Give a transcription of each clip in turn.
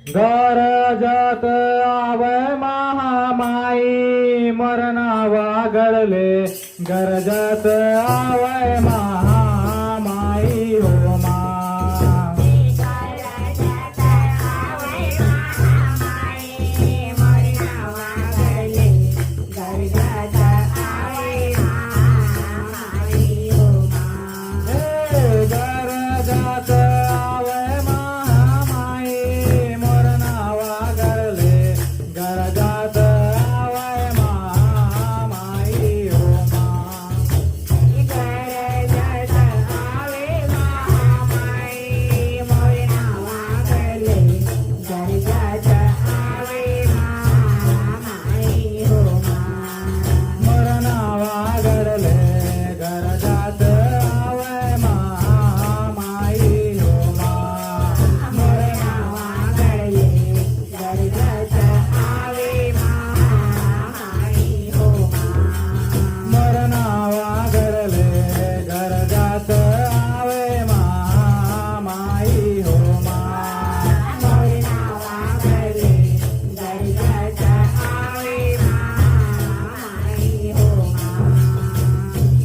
गरजत आवे महामाई मरण वागडले गरजत आवे महामाई हो मा गरजत आवे महामाई मरण वागडले गरजत आवे महामाई हो मा मरण वागडले गरजत आवे महामाई हो मा मरण वागडले गरजत आवे महामाई हो मा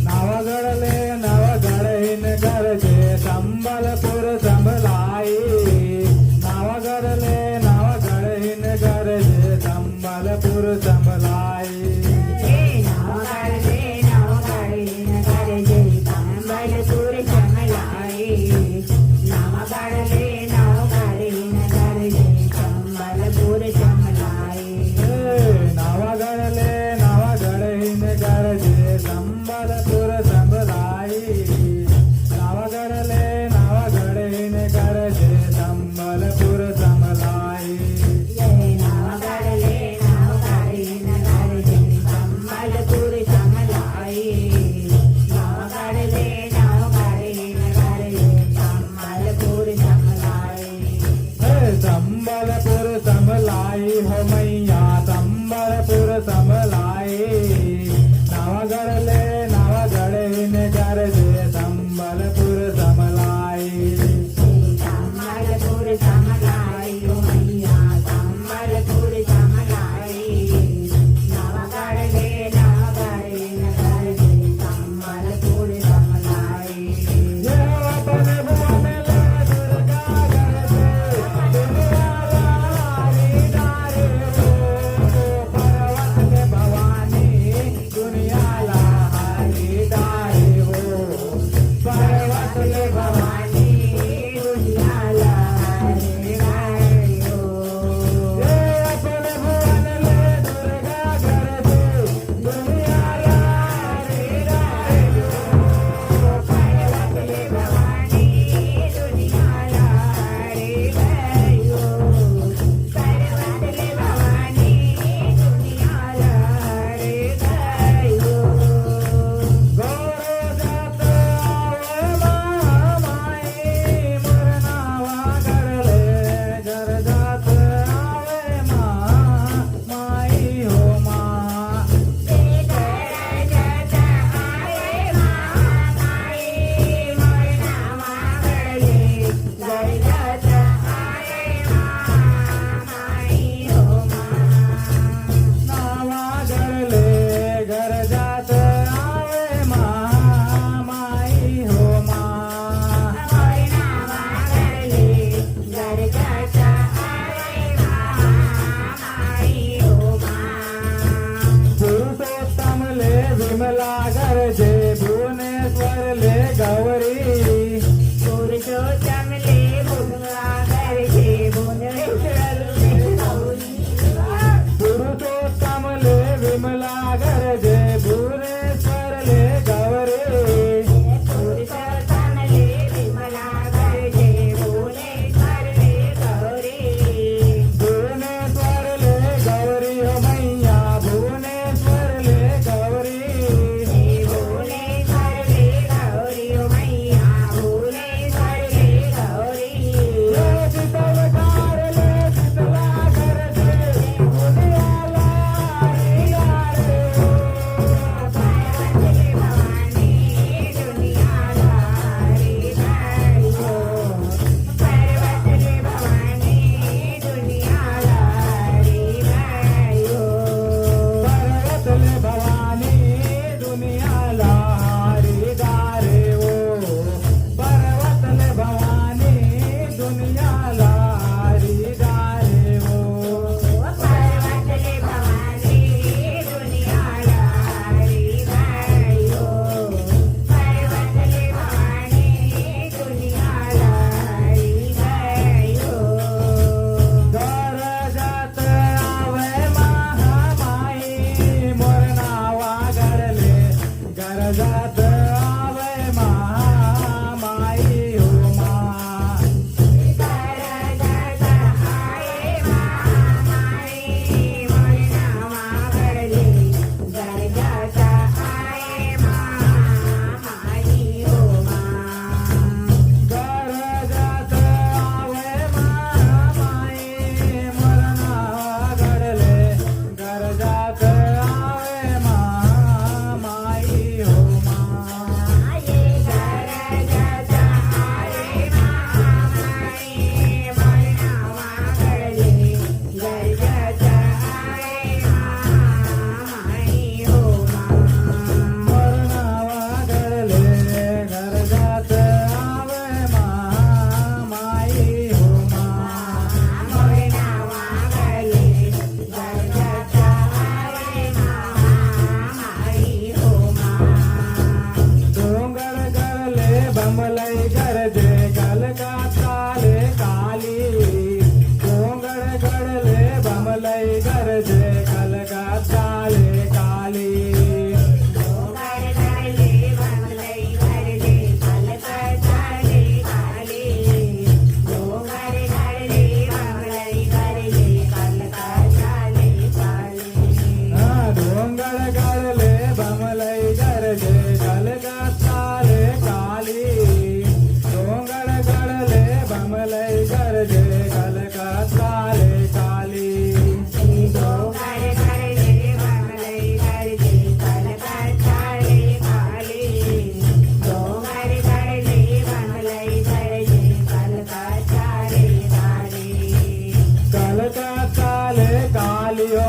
नवगडले नवगडीन गरजे संबलपूर संभलाई नवगडले नवगडीन गरजे संबलपूर संभलाई नवगडले नवगडीन गरजे संबलपूर संभलाई नवगडले नवगडीन गरजे संबलपूर संभलाई संबलपुर संभलाई हो मैया संबलपुर संभलाई नवगडले नवगडीन गरजे संबलपुर संभलाई दुर्गा गरजे दुनियाला हरी दारे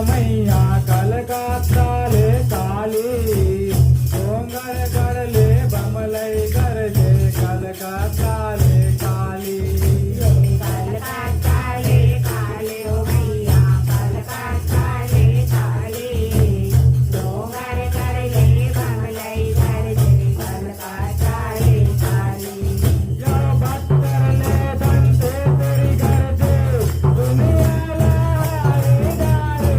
मैया कलकत्ता ले काली डोंगर गडले बमलई गरजे कलकत्ता ले काली यो भक्तरले दंते तेरी गरजे दुनियाला हरी डारे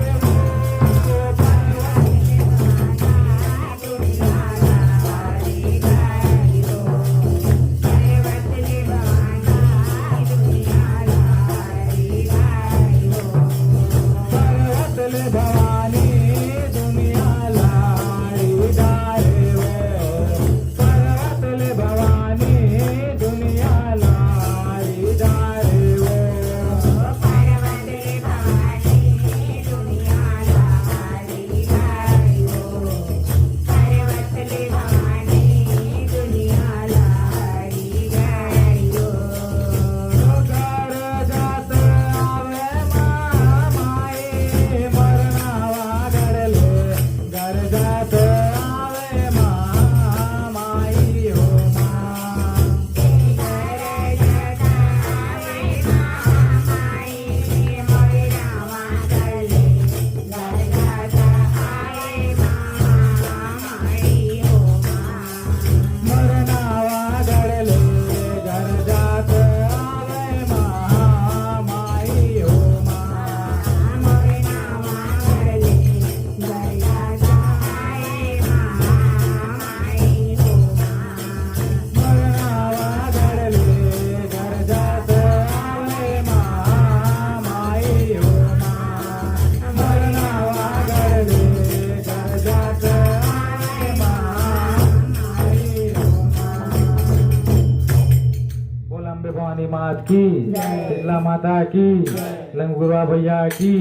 पर्वतले भवानी दुनियाला हरी डारे पर्वतले भवानी दुनियाला हरी डारे घर जात आवे माई मरणावा घडले घर जात आवे माई हो मरणावा घडले घर जात आवे माई हो मरणावा घडले घर जात आवे माई हो मरणावा घडले घर जात आवे माई हो बोल अम्बे भवानी मात की शीतला माता की लंगुरवा भैया की